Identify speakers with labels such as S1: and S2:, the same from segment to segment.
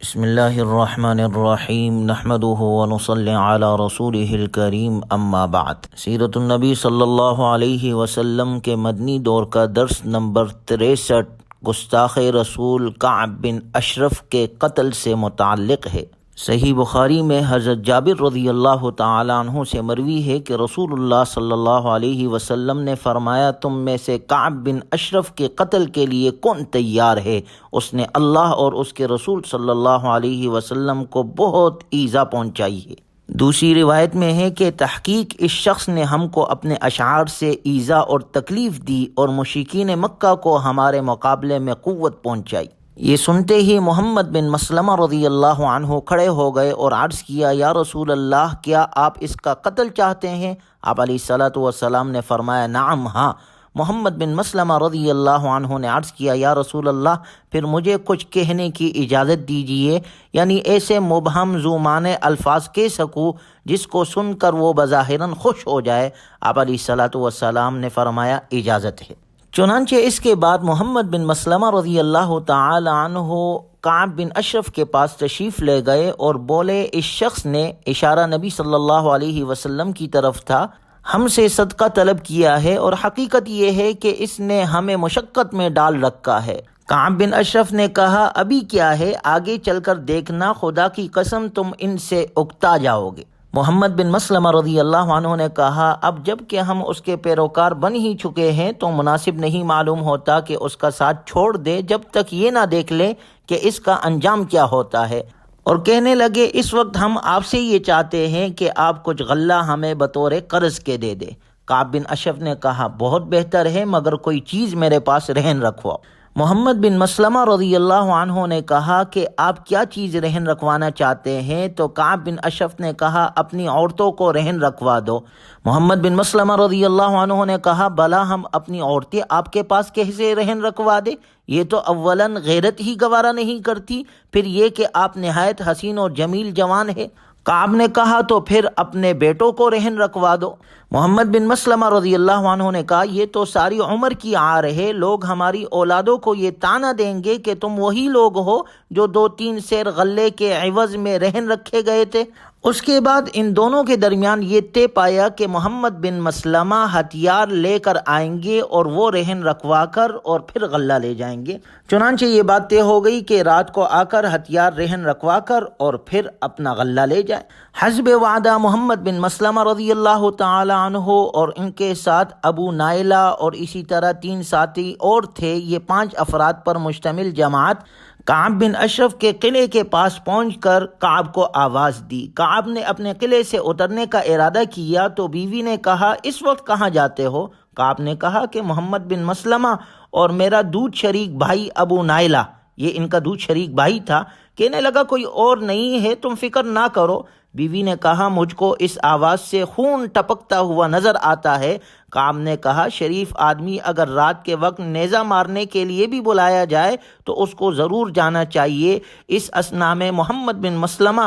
S1: بسم اللہ الرحمن الرحیم نحمده ونصلی علی رسولہ الکریم اما بعد۔ سیرت النبی صلی اللہ علیہ وسلم کے مدنی دور کا درس نمبر 63 گستاخ رسول کعب بن اشرف کے قتل سے متعلق ہے۔ صحیح بخاری میں حضرت جابر رضی اللہ تعالیٰ عنہ سے مروی ہے کہ رسول اللہ صلی اللہ علیہ وسلم نے فرمایا، تم میں سے کعب بن اشرف کے قتل کے لیے کون تیار ہے؟ اس نے اللہ اور اس کے رسول صلی اللہ علیہ وسلم کو بہت ایذا پہنچائی ہے۔ دوسری روایت میں ہے کہ تحقیق اس شخص نے ہم کو اپنے اشعار سے ایذا اور تکلیف دی اور مشرکین مکہ کو ہمارے مقابلے میں قوت پہنچائی۔ یہ سنتے ہی محمد بن مسلمہ رضی اللہ عنہ کھڑے ہو گئے اور عرض کیا، یا رسول اللہ، کیا آپ اس کا قتل چاہتے ہیں؟ آپ علیہ الصلاۃ والسلام نے فرمایا، نعم، ہاں۔ محمد بن مسلمہ رضی اللہ عنہ نے عرض کیا، یا رسول اللہ، پھر مجھے کچھ کہنے کی اجازت دیجیے، یعنی ایسے مبہم ذو معنی الفاظ کہہ سکوں جس کو سن کر وہ بظاہراً خوش ہو جائے۔ آپ علیہ الصلاۃ والسلام نے فرمایا، اجازت ہے۔ چنانچہ اس کے بعد محمد بن مسلمہ رضی اللہ تعالی عنہ کعب بن اشرف کے پاس تشریف لے گئے اور بولے، اس شخص نے، اشارہ نبی صلی اللہ علیہ وسلم کی طرف تھا، ہم سے صدقہ طلب کیا ہے اور حقیقت یہ ہے کہ اس نے ہمیں مشقت میں ڈال رکھا ہے۔ کعب بن اشرف نے کہا، ابھی کیا ہے، آگے چل کر دیکھنا، خدا کی قسم تم ان سے اکتا جاؤ گے۔ محمد بن مسلمہ رضی اللہ عنہ نے کہا، اب جب کہ ہم اس کے پیروکار بن ہی چکے ہیں تو مناسب نہیں معلوم ہوتا کہ اس کا ساتھ چھوڑ دے جب تک یہ نہ دیکھ لے کہ اس کا انجام کیا ہوتا ہے۔ اور کہنے لگے، اس وقت ہم آپ سے یہ چاہتے ہیں کہ آپ کچھ غلہ ہمیں بطور قرض کے دے دے۔ کعب بن اشرف نے کہا، بہت بہتر ہے، مگر کوئی چیز میرے پاس رہن رکھواؤ۔ محمد بن مسلمہ رضی اللہ عنہ نے کہا کہ آپ کیا چیز رہن رکھوانا چاہتے ہیں؟ تو کعب بن اشرف نے کہا، اپنی عورتوں کو رہن رکھوا دو۔ محمد بن مسلمہ رضی اللہ عنہ نے کہا، بھلا ہم اپنی عورتیں آپ کے پاس کیسے رہن رکھوا دیں؟ یہ تو اولاً غیرت ہی گوارا نہیں کرتی، پھر یہ کہ آپ نہایت حسین اور جمیل جوان ہے۔ کعب نے کہا، تو پھر اپنے بیٹوں کو رہن رکھوا دو۔ محمد بن مسلمہ رضی اللہ عنہ نے کہا، یہ تو ساری عمر کی عار ہے، لوگ ہماری اولادوں کو یہ طعنہ دیں گے کہ تم وہی لوگ ہو جو 2-3 سیر غلے کے عوض میں رہن رکھے گئے تھے۔ اس کے بعد ان دونوں کے درمیان یہ طے پایا کہ محمد بن مسلمہ ہتھیار لے کر آئیں گے اور وہ رہن رکھوا کر اور پھر غلہ لے جائیں گے۔ چنانچہ یہ بات طے ہو گئی کہ رات کو آ کر ہتھیار رہن رکھوا کر اور پھر اپنا غلہ لے جائیں۔ حسب وعدہ محمد بن مسلمہ رضی اللہ تعالی عنہ اور ان کے ساتھ ابو نائلہ اور اسی طرح 3 ساتھی اور تھے، یہ 5 افراد پر مشتمل جماعت کعب بن اشرف کے قلعے کے پاس پہنچ کر کعب کو آواز دی۔ کعب نے اپنے قلعے سے اترنے کا ارادہ کیا تو بیوی نے کہا، اس وقت کہاں جاتے ہو؟ کعب نے کہا کہ محمد بن مسلمہ اور میرا دودھ شریک بھائی ابو نائلہ، یہ ان کا دودھ شریک بھائی تھا، کہنے لگا، کوئی اور نہیں ہے، تم فکر نہ کرو۔ بیوی نے کہا، مجھ کو اس آواز سے خون ٹپکتا ہوا نظر آتا ہے۔ کعب نے کہا، شریف آدمی اگر رات کے وقت نیزہ مارنے کے لیے بھی بلایا جائے تو اس کو ضرور جانا چاہیے۔ اس اثنا میں محمد بن مسلمہ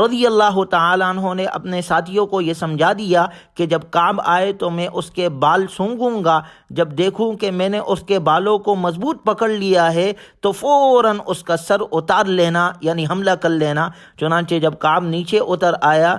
S1: رضی اللہ تعالیٰ عنہ نے اپنے ساتھیوں کو یہ سمجھا دیا کہ جب کعب آئے تو میں اس کے بال سونگھوں گا، جب دیکھوں کہ میں نے اس کے بالوں کو مضبوط پکڑ لیا ہے تو فوراً اس کا سر اتار لینا، یعنی حملہ کر لینا۔ چنانچہ جب کعب نیچے اتر آیا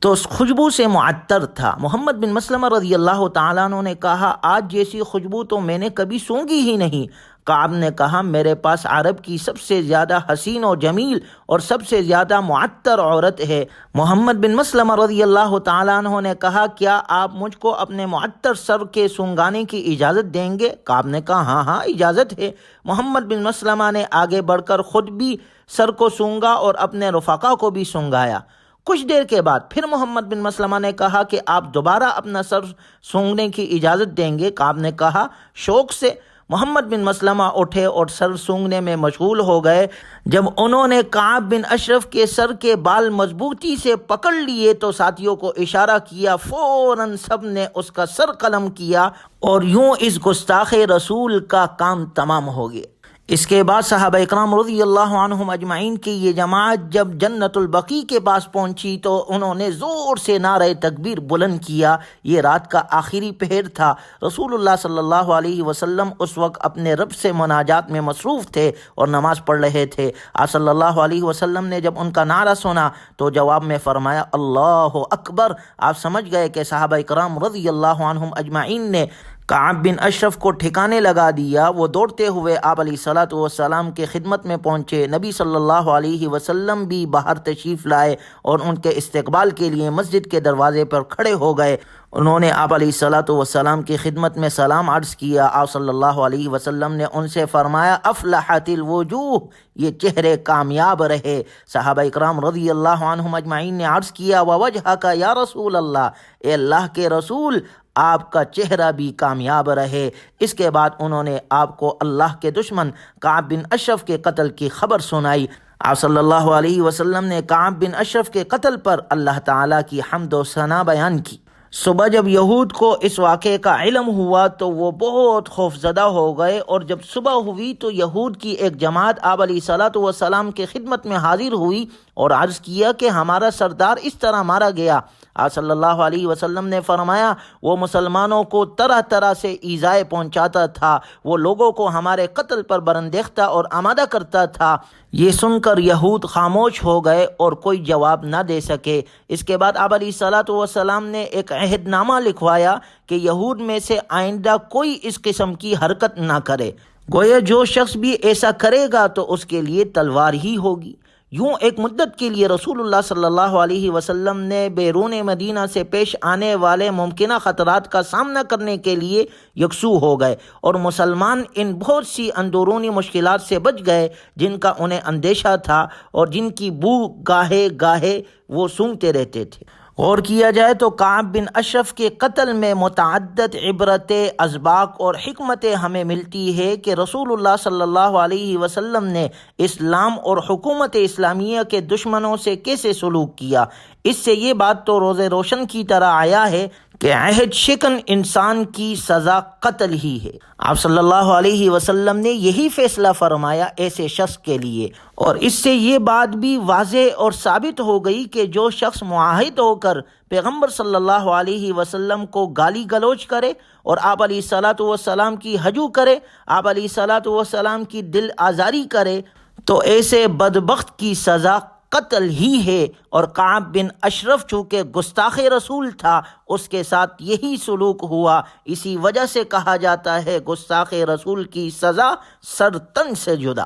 S1: تو اس خوشبو سے معطر تھا۔ محمد بن مسلمہ رضی اللہ تعالیٰ عنہ نے کہا، آج جیسی خوشبو تو میں نے کبھی سونگھی ہی نہیں۔ کعب نے کہا، میرے پاس عرب کی سب سے زیادہ حسین و جمیل اور سب سے زیادہ معطر عورت ہے۔ محمد بن مسلمہ رضی اللہ تعالیٰ عنہ نے کہا، کیا آپ مجھ کو اپنے معطر سر کے سونگانے کی اجازت دیں گے؟ کعب نے کہا، ہاں ہاں، اجازت ہے۔ محمد بن مسلمہ نے آگے بڑھ کر خود بھی سر کو سونگا اور اپنے رفقا کو بھی سونگایا۔ کچھ دیر کے بعد پھر محمد بن مسلمہ نے کہا کہ آپ دوبارہ اپنا سر سونگنے کی اجازت دیں گے؟ کعب نے کہا، شوق سے۔ محمد بن مسلمہ اٹھے اور سر سونگنے میں مشغول ہو گئے۔ جب انہوں نے کعب بن اشرف کے سر کے بال مضبوطی سے پکڑ لیے تو ساتھیوں کو اشارہ کیا، فوراً سب نے اس کا سر قلم کیا اور یوں اس گستاخ رسول کا کام تمام ہو گیا۔ اس کے بعد صحابہ اکرام رضی اللہ عنہم اجمعین کی یہ جماعت جب جنت البقیع کے پاس پہنچی تو انہوں نے زور سے نعرہ تکبیر بلند کیا۔ یہ رات کا آخری پہر تھا۔ رسول اللہ صلی اللہ علیہ وسلم اس وقت اپنے رب سے مناجات میں مصروف تھے اور نماز پڑھ رہے تھے۔ آپ صلی اللہ علیہ وسلم نے جب ان کا نعرہ سنا تو جواب میں فرمایا اللہ اکبر۔ آپ سمجھ گئے کہ صحابہ اکرام رضی اللہ عنہم اجمعین نے کعب بن اشرف کو ٹھکانے لگا دیا۔ وہ دوڑتے ہوئے آپ علیہ الصلاۃ والسلام کے خدمت میں پہنچے۔ نبی صلی اللہ علیہ وسلم بھی باہر تشریف لائے اور ان کے استقبال کے لیے مسجد کے دروازے پر کھڑے ہو گئے۔ انہوں نے آپ علیہ الصلاۃ والسلام کی خدمت میں سلام عرض کیا۔ آپ صلی اللہ علیہ وسلم نے ان سے فرمایا افلحت الوجوہ، یہ چہرے کامیاب رہے۔ صحابہ اکرام رضی اللہ عنہم اجمعین نے عرض کیا ووجہک یا رسول اللہ، اے اللہ کے رسول آپ کا چہرہ بھی کامیاب رہے۔ اس کے بعد انہوں نے آپ کو اللہ کے دشمن کعب بن اشرف کے قتل کی خبر سنائی۔ آپ صلی اللہ علیہ وسلم نے کعب بن اشرف کے قتل پر اللہ تعالیٰ کی حمد و ثنا بیان کی۔ صبح جب یہود کو اس واقعے کا علم ہوا تو وہ بہت خوفزدہ ہو گئے، اور جب صبح ہوئی تو یہود کی ایک جماعت آپ علیہ الصلاۃ والسلام کی خدمت میں حاضر ہوئی اور عرض کیا کہ ہمارا سردار اس طرح مارا گیا۔ آپ صلی اللہ علیہ وسلم نے فرمایا وہ مسلمانوں کو طرح طرح سے ایذائیں پہنچاتا تھا، وہ لوگوں کو ہمارے قتل پر برانگیختہ اور آمادہ کرتا تھا۔ یہ سن کر یہود خاموش ہو گئے اور کوئی جواب نہ دے سکے۔ اس کے بعد آپ علیہ الصلاۃ والسلام نے ایک عہد نامہ لکھوایا کہ یہود میں سے آئندہ کوئی اس قسم کی حرکت نہ کرے، گویا جو شخص بھی ایسا کرے گا تو اس کے لیے تلوار ہی ہوگی۔ یوں ایک مدت کے لیے رسول اللہ صلی اللہ علیہ وسلم نے بیرون مدینہ سے پیش آنے والے ممکنہ خطرات کا سامنا کرنے کے لیے یکسو ہو گئے، اور مسلمان ان بہت سی اندرونی مشکلات سے بچ گئے جن کا انہیں اندیشہ تھا اور جن کی بو گاہے گاہے وہ سونگتے رہتے تھے۔ غور کیا جائے تو کعب بن اشرف کے قتل میں متعدد عبرتیں، اسباق اور حکمتیں ہمیں ملتی ہے کہ رسول اللہ صلی اللہ علیہ وسلم نے اسلام اور حکومت اسلامیہ کے دشمنوں سے کیسے سلوک کیا۔ اس سے یہ بات تو روز روشن کی طرح آیا ہے کہ عہد شکن انسان کی سزا قتل ہی ہے۔ آپ صلی اللہ علیہ وسلم نے یہی فیصلہ فرمایا ایسے شخص کے لیے، اور اس سے یہ بات بھی واضح اور ثابت ہو گئی کہ جو شخص معاہد ہو کر پیغمبر صلی اللہ علیہ وسلم کو گالی گلوچ کرے اور آپ علیہ الصلاۃ والسلام کی ہجو کرے، آپ علیہ الصلاۃ والسلام کی دل آزاری کرے، تو ایسے بدبخت کی سزا قتل ہی ہے۔ اور کعب بن اشرف چونکہ گستاخ رسول تھا، اس کے ساتھ یہی سلوک ہوا۔ اسی وجہ سے کہا جاتا ہے گستاخ رسول کی سزا سر تن سے جدا۔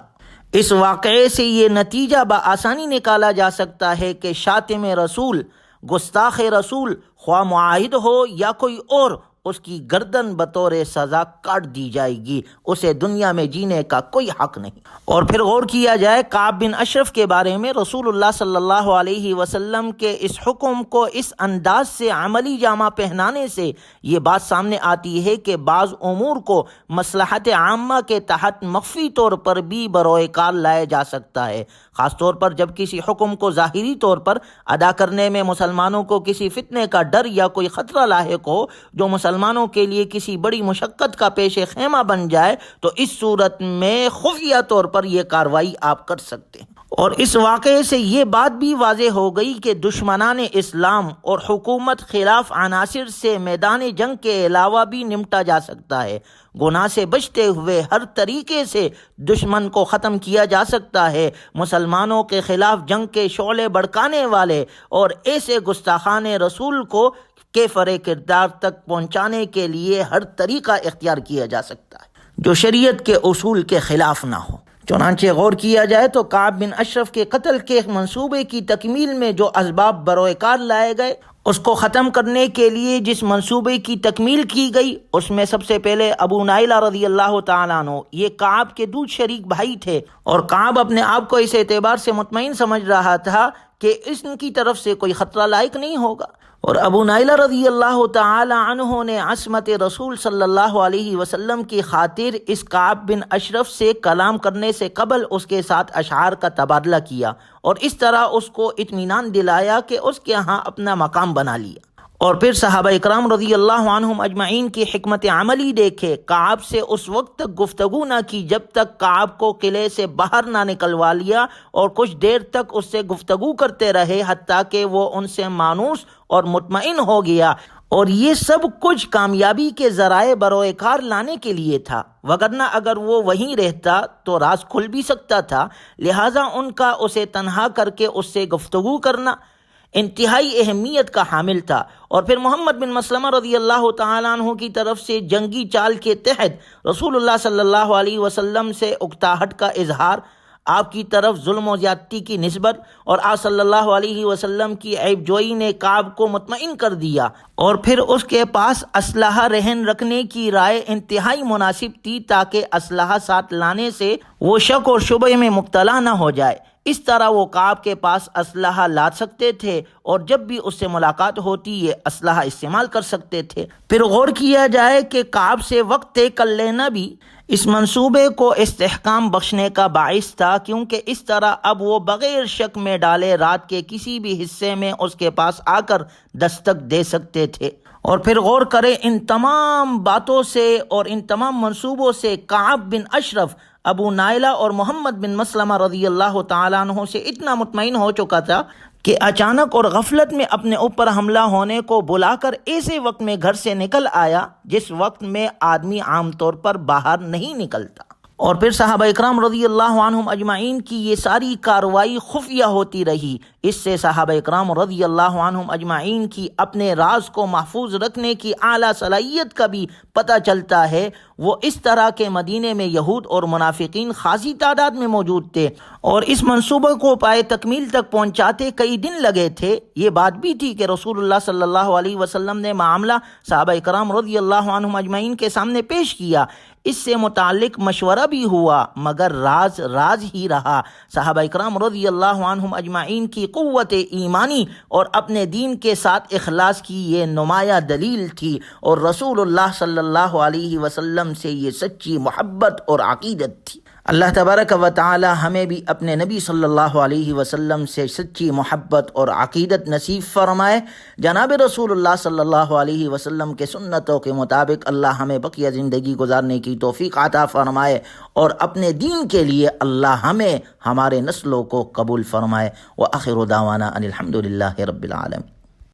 S1: اس واقعے سے یہ نتیجہ بآسانی نکالا جا سکتا ہے کہ شاتم رسول، گستاخ رسول، خواہ معاہد ہو یا کوئی اور، اس کی گردن بطور سزا کاٹ دی جائے گی، اسے دنیا میں جینے کا کوئی حق نہیں۔ اور پھر غور کیا جائے کعب بن اشرف کے بارے میں، رسول اللہ صلی اللہ علیہ وسلم کے اس حکم کو اس انداز سے عملی جامہ پہنانے سے یہ بات سامنے آتی ہے کہ بعض امور کو مصلحت عامہ کے تحت مخفی طور پر بھی بروئے کار لایا جا سکتا ہے، خاص طور پر جب کسی حکم کو ظاہری طور پر ادا کرنے میں مسلمانوں کو کسی فتنے کا ڈر یا کوئی خطرہ لاحق ہو جو مسلمانوں کے لیے کسی بڑی مشقت کا پیش خیمہ بن جائے، تو اس صورت میں خفیہ طور پر یہ کارروائی آپ کر سکتے ہیں۔ اور اس واقعے سے یہ بات بھی واضح ہو گئی کہ دشمنان اسلام اور حکومت خلاف عناصر سے میدان جنگ کے علاوہ بھی نمٹا جا سکتا ہے۔ گناہ سے بچتے ہوئے ہر طریقے سے دشمن کو ختم کیا جا سکتا ہے۔ مسلمانوں کے خلاف جنگ کے شعلے بھڑکانے والے اور ایسے گستاخان رسول کو کیفر کردار تک پہنچانے کے لیے ہر طریقہ اختیار کیا جا سکتا ہے جو شریعت کے اصول کے خلاف نہ ہو۔ چنانچہ غور کیا جائے تو کعب بن اشرف کے قتل کے منصوبے کی تکمیل میں جو اسباب بروئے کار لائے گئے، اس کو ختم کرنے کے لیے جس منصوبے کی تکمیل کی گئی، اس میں سب سے پہلے ابو نائلہ رضی اللہ تعالیٰ عنہ، یہ کعب کے دودھ شریک بھائی تھے، اور کعب اپنے آپ کو اس اعتبار سے مطمئن سمجھ رہا تھا کہ اس کی طرف سے کوئی خطرہ لاحق نہیں ہوگا، اور ابو نائلہ رضی اللہ تعالی عنہ نے عصمت رسول صلی اللہ علیہ وسلم کی خاطر اس کعب بن اشرف سے کلام کرنے سے قبل اس کے ساتھ اشعار کا تبادلہ کیا، اور اس طرح اس کو اطمینان دلایا کہ اس کے ہاں اپنا مقام بنا لیا۔ اور پھر صحابہ اکرام رضی اللہ عنہم اجمعین کی حکمت عملی دیکھے، کعب سے اس وقت تک گفتگو نہ کی جب تک کعب کو قلعے سے باہر نہ نکلوا لیا، اور کچھ دیر تک اس سے گفتگو کرتے رہے حتیٰ کہ وہ ان سے مانوس اور مطمئن ہو گیا، اور یہ سب کچھ کامیابی کے ذرائع بروئے کار لانے کے لیے تھا، وگرنہ اگر وہ وہیں رہتا تو راز کھل بھی سکتا تھا، لہٰذا ان کا اسے تنہا کر کے اس سے گفتگو کرنا انتہائی اہمیت کا حامل تھا۔ اور پھر محمد بن مسلمہ رضی اللہ تعالیٰ عنہ کی طرف سے جنگی چال کے تحت رسول اللہ صلی اللہ علیہ وسلم سے اکتاہٹ کا اظہار، آپ کی طرف ظلم و زیادتی کی نسبت اور آپ صلی اللہ علیہ وسلم کی عیب جوئی نے کعب کو مطمئن کر دیا، اور پھر اس کے پاس اسلحہ رہن رکھنے کی رائے انتہائی مناسب تھی تاکہ اسلحہ ساتھ لانے سے وہ شک اور شبہ میں مبتلا نہ ہو جائے۔ اس طرح وہ کعب کے پاس اسلحہ لا سکتے تھے، اور جب بھی اس سے ملاقات ہوتی یہ اسلحہ استعمال کر سکتے تھے۔ پھر غور کیا جائے کہ کعب سے وقت طے کر لینا بھی اس منصوبے کو استحکام بخشنے کا باعث تھا، کیونکہ اس طرح اب وہ بغیر شک میں ڈالے رات کے کسی بھی حصے میں اس کے پاس آ کر دستک دے سکتے تھے۔ اور پھر غور کریں، ان تمام باتوں سے اور ان تمام منصوبوں سے کعب بن اشرف، ابو نائلہ اور محمد بن مسلمہ رضی اللہ تعالیٰ عنہ سے اتنا مطمئن ہو چکا تھا کہ اچانک اور غفلت میں اپنے اوپر حملہ ہونے کو بلا کر ایسے وقت میں گھر سے نکل آیا جس وقت میں آدمی عام طور پر باہر نہیں نکلتا۔ اور پھر صحابہ اکرام رضی اللہ عنہم اجمعین کی یہ ساری کارروائی خفیہ ہوتی رہی۔ اس سے صحابہ اکرام رضی اللہ عنہم اجمعین کی اپنے راز کو محفوظ رکھنے کی اعلیٰ صلاحیت کا بھی پتہ چلتا ہے۔ وہ اس طرح کے مدینے میں یہود اور منافقین خاصی تعداد میں موجود تھے، اور اس منصوبے کو پائے تکمیل تک پہنچاتے کئی دن لگے تھے۔ یہ بات بھی تھی کہ رسول اللہ صلی اللہ علیہ وسلم نے معاملہ صحابہ اکرام رضی اللہ عنہم اجمعین کے سامنے پیش کیا، اس سے متعلق مشورہ بھی ہوا، مگر راز راز ہی رہا۔ صحابہ اکرام رضی اللہ عنہم اجمعین کی قوت ایمانی اور اپنے دین کے ساتھ اخلاص کی یہ نمایاں دلیل تھی، اور رسول اللہ صلی اللہ علیہ وسلم سے یہ سچی محبت اور عقیدت تھی۔ اللہ تبارک و تعالی ہمیں بھی اپنے نبی صلی اللہ علیہ وسلم سے سچی محبت اور عقیدت نصیب فرمائے۔ جناب رسول اللہ صلی اللہ علیہ وسلم کے سنتوں کے مطابق اللہ ہمیں بقیہ زندگی گزارنے کی توفیق عطا فرمائے، اور اپنے دین کے لیے اللہ ہمیں ہمارے نسلوں کو قبول فرمائے۔ وآخر دعوانا ان الحمد للہ رب العالمین۔